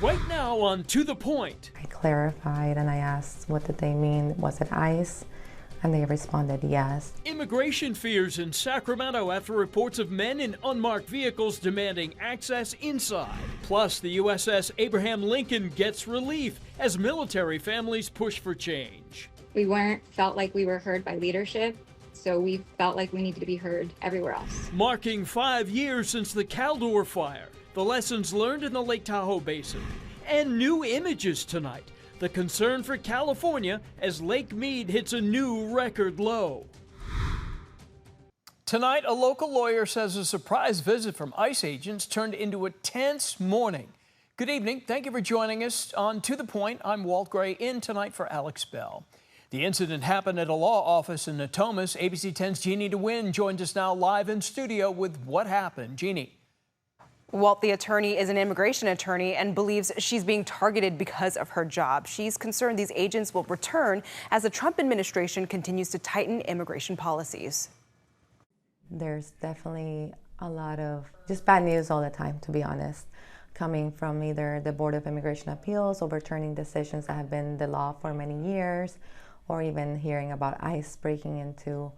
Right now on To The Point. I clarified and I asked, what did they mean? Was it ICE? And they responded yes. Immigration fears in Sacramento after reports of men in unmarked vehicles demanding access inside. Plus, the USS Abraham Lincoln gets relief as military families push for change. We felt like we were heard by leadership, so we felt like we needed to be heard everywhere else. Marking 5 years since the Caldor fire, the lessons learned in the Lake Tahoe Basin, and new images tonight. The concern for California as Lake Mead hits a new record low. Tonight, a local lawyer says a surprise visit from ICE agents turned into a tense morning. Good evening. Thank you for joining us on To The Point. I'm Walt Gray, in tonight for Alex Bell. The incident happened at a law office in Natomas. ABC 10's Jeannie DeWin joins us now live in studio with what happened. Jeannie. Walt, the attorney, is an immigration attorney and believes she's being targeted because of her job. She's concerned these agents will return as the Trump administration continues to tighten immigration policies. There's definitely a lot of just bad news all the time, to be honest, coming from either the Board of Immigration Appeals overturning decisions that have been the law for many years, or even hearing about ICE breaking into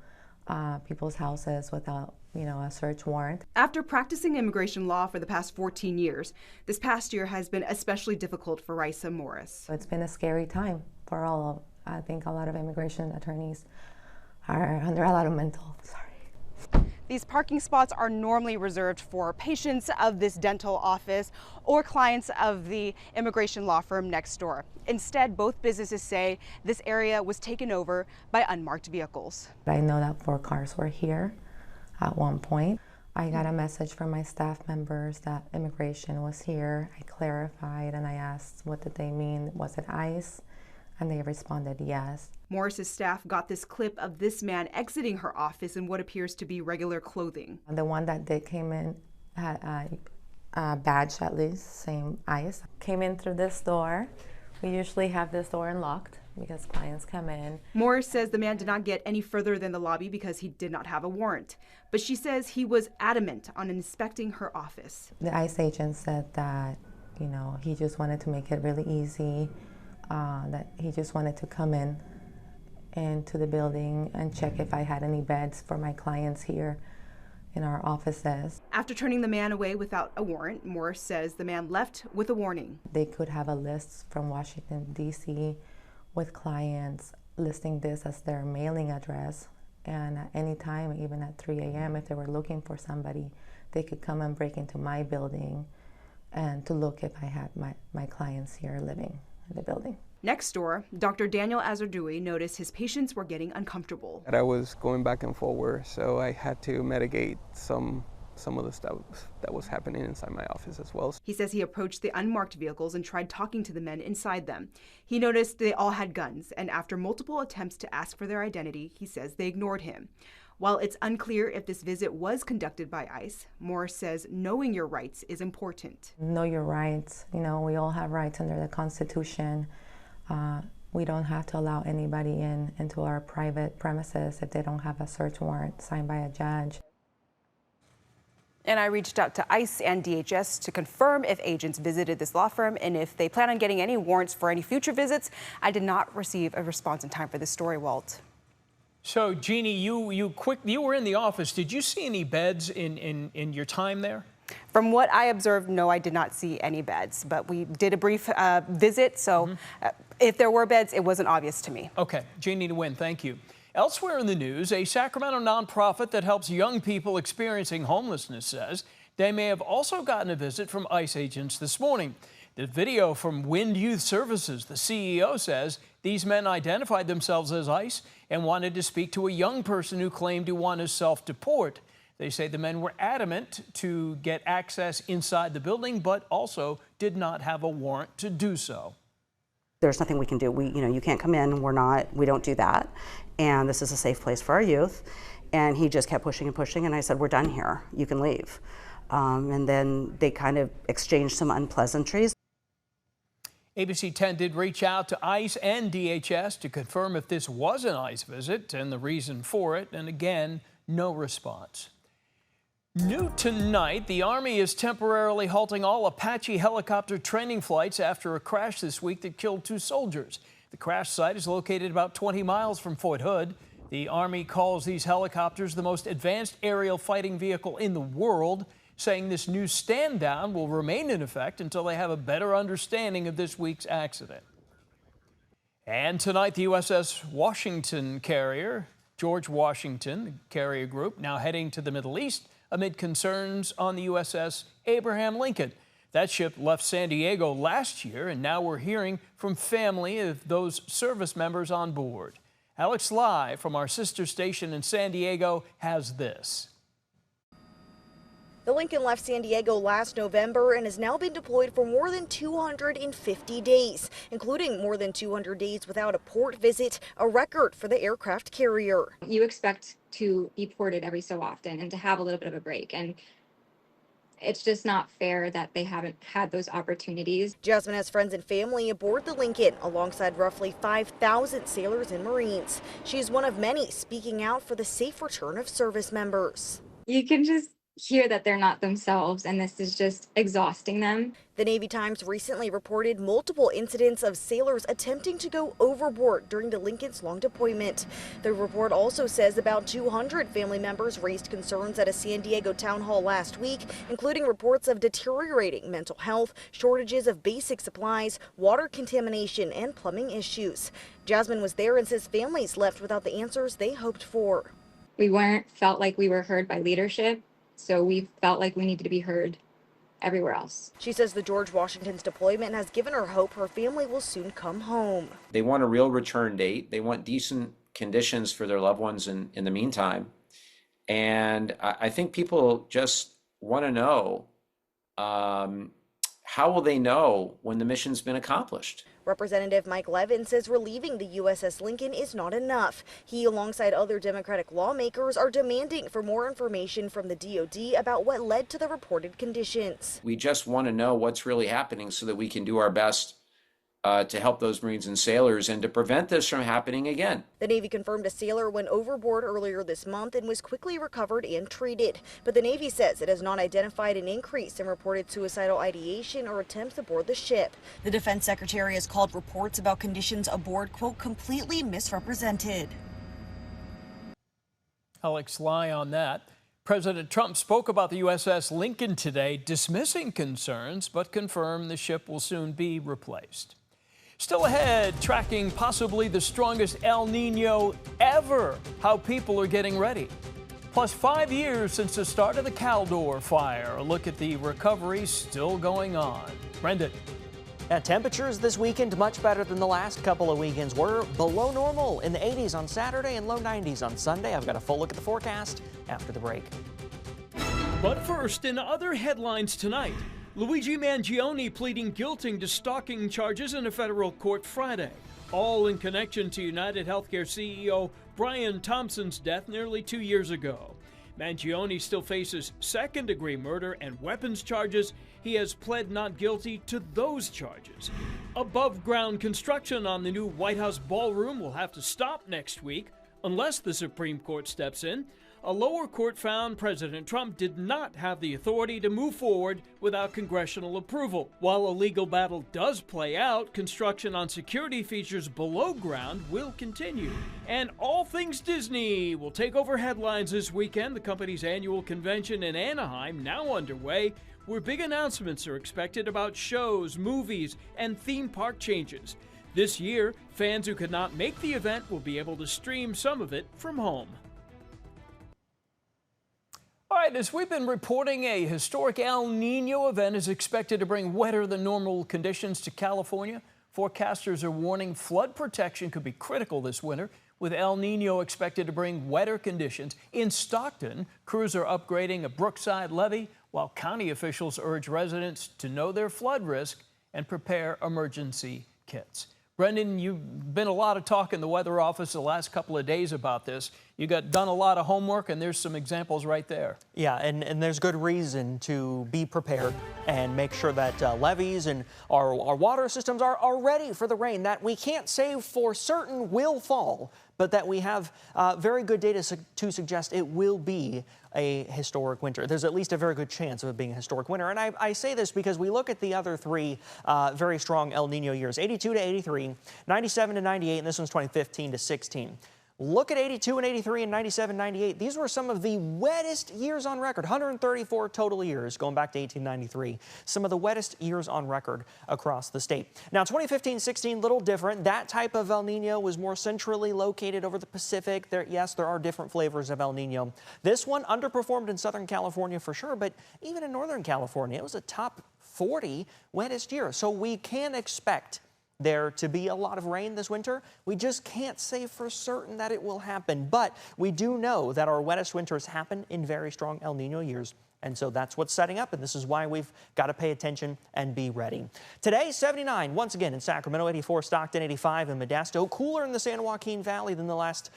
people's houses without a search warrant. After practicing immigration law for the past 14 years, this past year has been especially difficult for Raisa Morris. It's been a scary time for I think a lot of immigration attorneys are under a lot of These parking spots are normally reserved for patients of this dental office or clients of the immigration law firm next door. Instead, both businesses say this area was taken over by unmarked vehicles. I know that 4 cars were here at one point. I got a message from my staff members that immigration was here. I clarified and I asked, what did they mean? Was it ICE? And they responded yes. Morris's staff got this clip of this man exiting her office in what appears to be regular clothing. The one that did came in had a badge, at least, same ICE. Came in through this door. We usually have this door unlocked because clients come in. Morris says the man did not get any further than the lobby because he did not have a warrant. But she says he was adamant on inspecting her office. The ICE agent said that, he just wanted to make it really easy, that he just wanted to come into the building and check if I had any beds for my clients here in our offices. After turning the man away without a warrant, Morris says the man left with a warning. They could have a list from Washington, D.C. with clients listing this as their mailing address. And at any time, even at 3 a.m., if they were looking for somebody, they could come and break into my building and to look if I had my clients here living in the building. Next door, Dr. Daniel Azardoui noticed his patients were getting uncomfortable. I was going back and forward, so I had to mitigate some of the stuff that was happening inside my office as well. He says he approached the unmarked vehicles and tried talking to the men inside them. He noticed they all had guns, and after multiple attempts to ask for their identity, he says they ignored him. While it's unclear if this visit was conducted by ICE, Morris says knowing your rights is important. Know your rights. We all have rights under the Constitution. We don't have to allow anybody into our private premises if they don't have a search warrant signed by a judge. And I reached out to ICE and DHS to confirm if agents visited this law firm and if they plan on getting any warrants for any future visits. I did not receive a response in time for this story, Walt. So, Jeannie, you were in the office. Did you see any beds in your time there? From what I observed, no, I did not see any beds, but we did a brief visit, so if there were beds, it wasn't obvious to me. Okay, Jeannie DeWin, thank you. Elsewhere in the news, a Sacramento nonprofit that helps young people experiencing homelessness says they may have also gotten a visit from ICE agents this morning. The video from Wind Youth Services, the CEO says these men identified themselves as ICE and wanted to speak to a young person who claimed to want to self-deport. They say the men were adamant to get access inside the building, but also did not have a warrant to do so. There's nothing we can do. You can't come in. We don't do that. And this is a safe place for our youth. And he just kept pushing and pushing. And I said, we're done here. You can leave. And then they kind of exchanged some unpleasantries. ABC 10 did reach out to ICE and DHS to confirm if this was an ICE visit and the reason for it. And again, no response. New tonight, the Army is temporarily halting all Apache helicopter training flights after a crash this week that killed 2 soldiers. The crash site is located about 20 miles from Fort Hood. The Army calls these helicopters the most advanced aerial fighting vehicle in the world, saying this new stand down will remain in effect until they have a better understanding of this week's accident. And tonight, the USS Washington carrier, George Washington, the carrier group, now heading to the Middle East amid concerns on the USS Abraham Lincoln. That ship left San Diego last year, and now we're hearing from family of those service members on board. Alex Lai from our sister station in San Diego has this. The Lincoln left San Diego last November and has now been deployed for more than 250 days, including more than 200 days without a port visit, a record for the aircraft carrier. You expect to be ported every so often and to have a little bit of a break. And it's just not fair that they haven't had those opportunities. Jasmine has friends and family aboard the Lincoln, alongside roughly 5,000 sailors and Marines. She is one of many speaking out for the safe return of service members. You can just hear that they're not themselves, and this is just exhausting them. The Navy Times recently reported multiple incidents of sailors attempting to go overboard during the Lincoln's long deployment. The report also says about 200 family members raised concerns at a San Diego town hall last week, including reports of deteriorating mental health, shortages of basic supplies, water contamination, and plumbing issues. Jasmine was there and says families left without the answers they hoped for. We felt like we were heard by leadership, so we felt like we needed to be heard everywhere else. She says the George Washington's deployment has given her hope her family will soon come home. They want a real return date. They want decent conditions for their loved ones in the meantime. And I think people just want to know, how will they know when the mission's been accomplished? Representative Mike Levin says relieving the USS Lincoln is not enough. He, alongside other Democratic lawmakers, are demanding for more information from the DoD about what led to the reported conditions. We just want to know what's really happening so that we can do our best to help those Marines and sailors and to prevent this from happening again. The Navy confirmed a sailor went overboard earlier this month and was quickly recovered and treated. But the Navy says it has not identified an increase in reported suicidal ideation or attempts aboard the ship. The Defense Secretary has called reports about conditions aboard, quote, completely misrepresented. Alex Lai on that. President Trump spoke about the USS Lincoln today, dismissing concerns, but confirmed the ship will soon be replaced. Still ahead, tracking possibly the strongest El Nino ever, how people are getting ready. Plus 5 years since the start of the Caldor fire. A look at the recovery still going on. Brendan. Temperatures this weekend much better than the last couple of weekends. We're below normal in the 80s on Saturday and low 90s on Sunday. I've got a full look at the forecast after the break. But first, in other headlines tonight, Luigi Mangione pleading guilty to stalking charges in a federal court Friday, all in connection to United Healthcare CEO Brian Thompson's death nearly 2 years ago. Mangione still faces second-degree murder and weapons charges. He has pled not guilty to those charges. Above-ground construction on the new White House ballroom will have to stop next week unless the Supreme Court steps in. A lower court found President Trump did not have the authority to move forward without congressional approval. While a legal battle does play out, construction on security features below ground will continue. And all things Disney will take over headlines this weekend. The company's annual convention in Anaheim now underway, where big announcements are expected about shows, movies, and theme park changes. This year, fans who could not make the event will be able to stream some of it from home. All right, as we've been reporting, a historic El Nino event is expected to bring wetter than normal conditions to California. Forecasters are warning flood protection could be critical this winter, with El Nino expected to bring wetter conditions. In Stockton, crews are upgrading a Brookside levee, while county officials urge residents to know their flood risk and prepare emergency kits. Brendan, you've been a lot of talk in the weather office the last couple of days about this. You got done a lot of homework, and there's some examples right there. Yeah, and there's good reason to be prepared and make sure that levees and our water systems are ready for the rain that we can't say for certain will fall, but that we have very good data to suggest it will be a historic winter. There's at least a very good chance of it being a historic winter. And I say this because we look at the other three very strong El Nino years, 82 to 83, 97 to 98, and this one's 2015 to 16. Look at 82 and 83 and 97, 98. These were some of the wettest years on record, 134 total years going back to 1893. Some of the wettest years on record across the state. Now, 2015-16, little different. That type of El Nino was more centrally located over the Pacific. Yes, there are different flavors of El Nino. This one underperformed in Southern California for sure, but even in Northern California, it was a top 40 wettest year. So we can expect there to be a lot of rain this winter. We just can't say for certain that it will happen, but we do know that our wettest winters happen in very strong El Nino years. And so that's what's setting up, and this is why we've got to pay attention and be ready. Today, 79 once again in Sacramento, 84 Stockton, 85 in Modesto. Cooler in the San Joaquin Valley than the last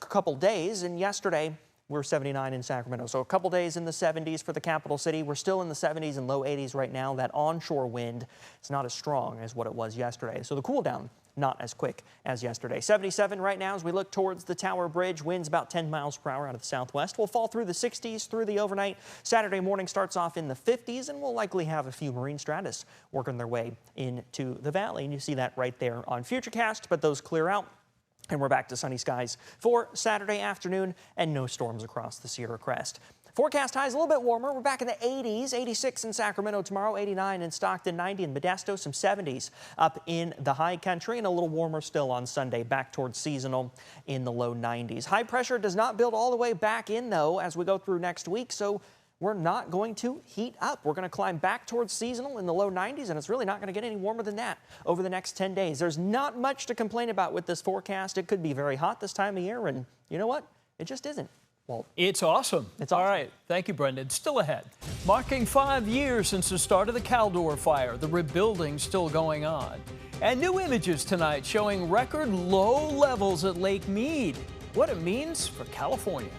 couple days, and yesterday we're 79 in Sacramento. So a couple days in the 70s for the capital city. We're still in the 70s and low 80s right now. That onshore wind is not as strong as what it was yesterday. So the cool down, not as quick as yesterday. 77 right now as we look towards the Tower Bridge. Winds about 10 miles per hour out of the southwest. We'll fall through the 60s through the overnight. Saturday morning starts off in the 50s, and we'll likely have a few marine stratus working their way into the valley. And you see that right there on Futurecast, but those clear out. And we're back to sunny skies for Saturday afternoon and no storms across the Sierra Crest. Forecast highs a little bit warmer. We're back in the 80s, 86 in Sacramento tomorrow, 89 in Stockton, 90 in Modesto, some 70s up in the high country, and a little warmer still on Sunday, back towards seasonal in the low 90s. High pressure does not build all the way back in, though, as we go through next week, so we're not going to heat up. We're going to climb back towards seasonal in the low 90s, and it's really not going to get any warmer than that over the next 10 days. There's not much to complain about with this forecast. It could be very hot this time of year, and you know what? It just isn't. Well, it's awesome. It's awesome. All right. Thank you, Brendan. Still ahead. Marking 5 years since the start of the Caldor fire, the rebuilding still going on. And new images tonight showing record low levels at Lake Mead. What it means for California.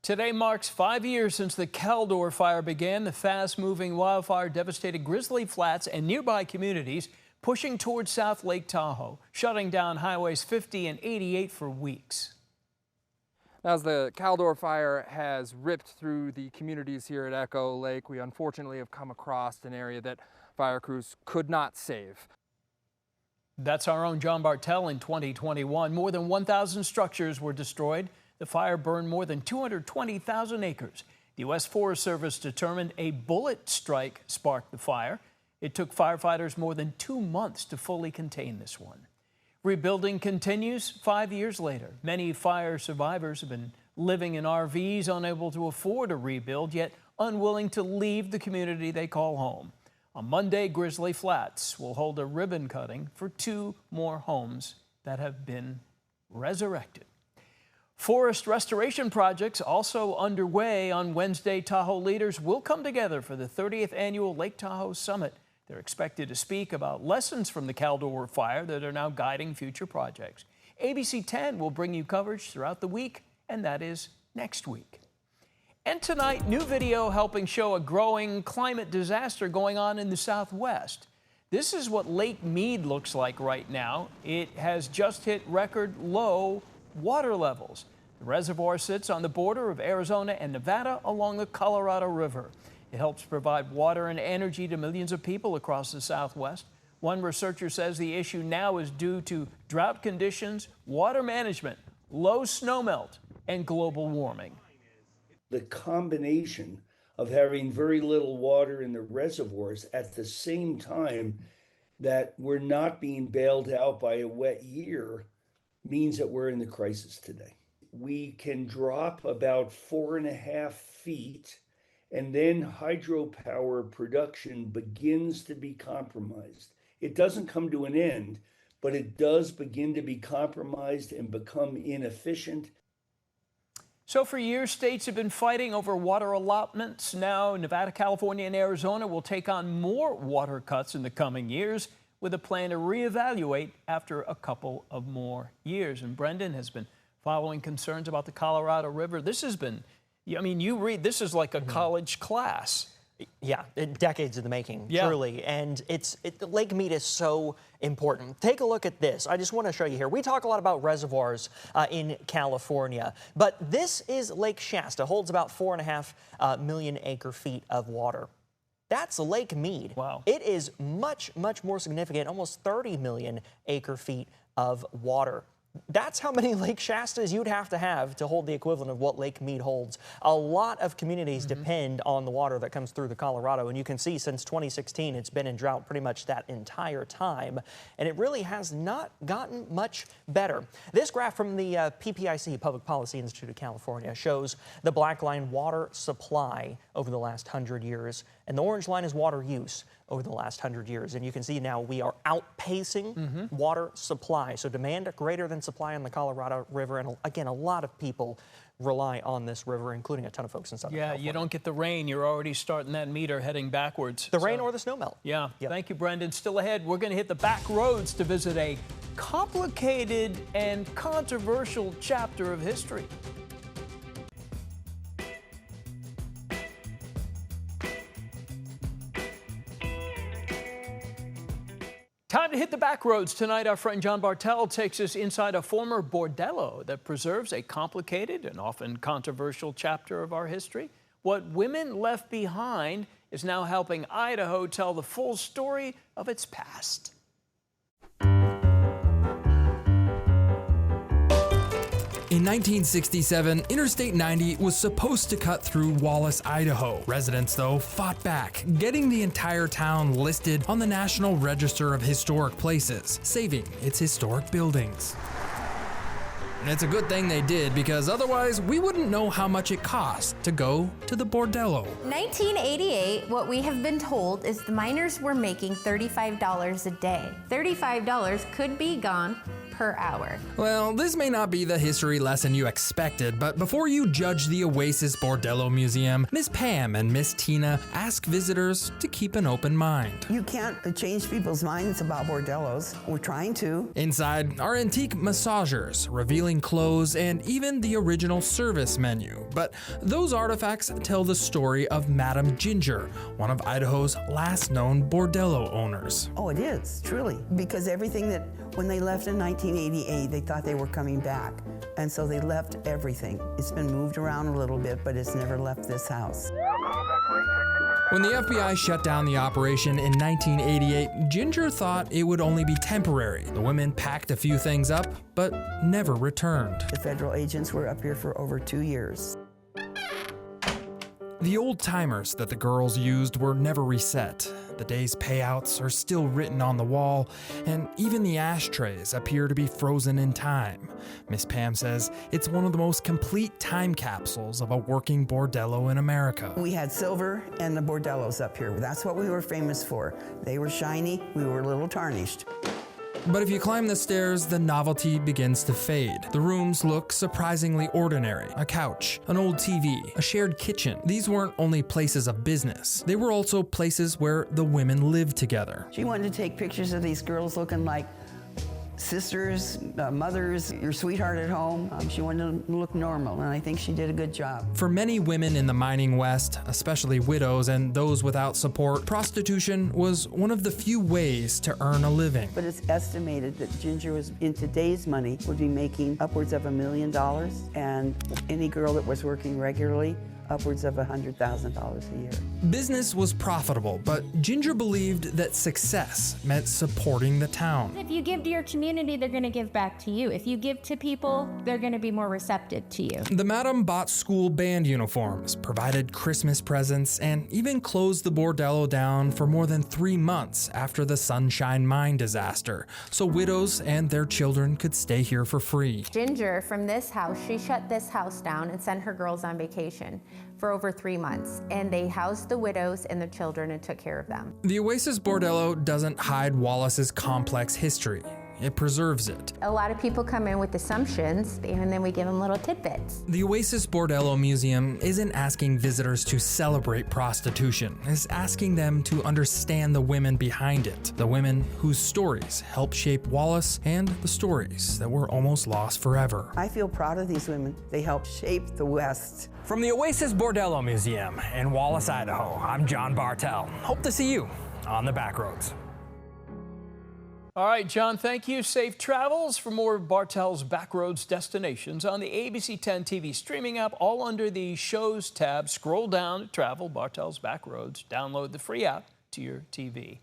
Today marks 5 years since the Caldor fire began. The fast-moving wildfire devastated Grizzly Flats and nearby communities, pushing towards South Lake Tahoe, shutting down highways 50 and 88 for weeks. As the Caldor fire has ripped through the communities here at Echo Lake, we unfortunately have come across an area that fire crews could not save. That's our own John Bartel in 2021. More than 1,000 structures were destroyed. The fire burned more than 220,000 acres. The U.S. Forest Service determined a bullet strike sparked the fire. It took firefighters more than 2 months to fully contain this one. Rebuilding continues 5 years later. Many fire survivors have been living in RVs, unable to afford a rebuild, yet unwilling to leave the community they call home. On Monday, Grizzly Flats will hold a ribbon cutting for 2 more homes that have been resurrected. Forest restoration projects also underway. On Wednesday, Tahoe leaders will come together for the 30th annual Lake Tahoe Summit. They're expected to speak about lessons from the Caldor fire that are now guiding future projects. ABC 10 will bring you coverage throughout the week, and that is next week. And tonight, new video helping show a growing climate disaster going on in the Southwest. This is what Lake Mead looks like right now. It has just hit record low water levels. The reservoir sits on the border of Arizona and Nevada along the Colorado River. It helps provide water and energy to millions of people across the Southwest. One researcher says the issue now is due to drought conditions, water management, low snowmelt, and global warming. The combination of having very little water in the reservoirs at the same time that we're not being bailed out by a wet year means that we're in the crisis today. We can drop about 4.5 feet, and then hydropower production begins to be compromised. It doesn't come to an end, but it does begin to be compromised and become inefficient. So for years, states have been fighting over water allotments. Now, Nevada, California, and Arizona will take on more water cuts in the coming years, with a plan to reevaluate after a couple of more years. And Brendan has been following concerns about the Colorado River. This has been, I mean, you read, this is like a college class. Yeah, decades in the making, truly. And Lake Mead is so important. Take a look at this. I just want to show you here. We talk a lot about reservoirs in California, but this is Lake Shasta, holds about 4.5 million acre feet of water. That's Lake Mead. Wow. It is much, much more significant, almost 30 million acre feet of water. That's how many Lake Shastas you'd have to hold the equivalent of what Lake Mead holds. A lot of communities depend on the water that comes through the Colorado, and you can see since 2016 it's been in drought pretty much that entire time, and it really has not gotten much better. This graph from the PPIC, Public Policy Institute of California, shows the black line water supply over the last 100 years, and the orange line is water use over the last 100 years. And you can see now we are outpacing water supply. So demand greater than supply on the Colorado River. And again, a lot of people rely on this river, including a ton of folks in Southern California. You don't get the rain, you're already starting that meter heading backwards. The rain or the snowmelt. Yeah. Yep. Thank you, Brendan. Still ahead, we're going to hit the back roads to visit a complicated and controversial chapter of history. Time to hit the back roads. Tonight, our friend John Bartel takes us inside a former bordello that preserves a complicated and often controversial chapter of our history. What women left behind is now helping Idaho tell the full story of its past. In 1967, Interstate 90 was supposed to cut through Wallace, Idaho. Residents, though, fought back, getting the entire town listed on the National Register of Historic Places, saving its historic buildings. And it's a good thing they did, because otherwise we wouldn't know how much it cost to go to the bordello. 1988, what we have been told is the miners were making $35 a day. $35 could be gone per hour. Well, this may not be the history lesson you expected, but before you judge the Oasis Bordello Museum, Miss Pam and Miss Tina ask visitors to keep an open mind. You can't change people's minds about bordellos. We're trying to. Inside are antique massagers, revealing clothes, and even the original service menu. But those artifacts tell the story of Madame Ginger, one of Idaho's last known bordello owners. Oh, it is, truly. Because everything that, when they left in 1988, they thought they were coming back. And so they left everything. It's been moved around a little bit, but it's never left this house. When the FBI shut down the operation in 1988, Ginger thought it would only be temporary. The women packed a few things up, but never returned. The federal agents were up here for over 2 years. The old timers that the girls used were never reset. The day's payouts are still written on the wall, and even the ashtrays appear to be frozen in time. Miss Pam says it's one of the most complete time capsules of a working bordello in America. We had silver and the bordellos up here. That's what we were famous for. They were shiny, we were a little tarnished. But if you climb the stairs, the novelty begins to fade. The rooms look surprisingly ordinary. A couch, an old TV, a shared kitchen. These weren't only places of business. They were also places where the women lived together. She wanted to take pictures of these girls looking like sisters, mothers, your sweetheart at home. She wanted to look normal, and I think she did a good job. For many women in the mining West, especially widows and those without support, prostitution was one of the few ways to earn a living. But it's estimated that Ginger was, in today's money, would be making upwards of $1 million, and any girl that was working regularly, upwards of $100,000 a year. Business was profitable, but Ginger believed that success meant supporting the town. If you give to your community, they're going to give back to you. If you give to people, they're going to be more receptive to you. The madam bought school band uniforms, provided Christmas presents, and even closed the bordello down for more than 3 months after the Sunshine Mine disaster, so widows and their children could stay here for free. Ginger, from this house, she shut this house down and sent her girls on vacation for over 3 months, and they housed the widows and their children and took care of them. The Oasis Bordello doesn't hide Wallace's complex history. it preserves it. A lot of people come in with assumptions, and then we give them little tidbits. The Oasis Bordello Museum isn't asking visitors to celebrate prostitution. It's asking them to understand the women behind it, the women whose stories helped shape Wallace and the stories that were almost lost forever. I feel proud of these women. They helped shape the West. From the Oasis Bordello Museum in Wallace, Idaho, I'm John Bartell. Hope to see you on the back roads. All right, John, thank you. Safe travels. For more of Bartell's Backroads destinations on the ABC 10 TV streaming app, all under the Shows tab. Scroll down to Travel, Bartell's Backroads. Download the free app to your TV.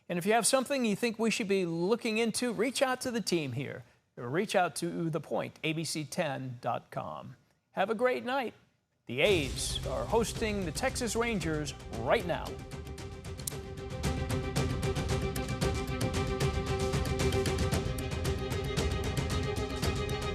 And if you have something you think we should be looking into, reach out to the team here. Or reach out to the-point@abc10.com. Have a great night. The A's are hosting the Texas Rangers right now.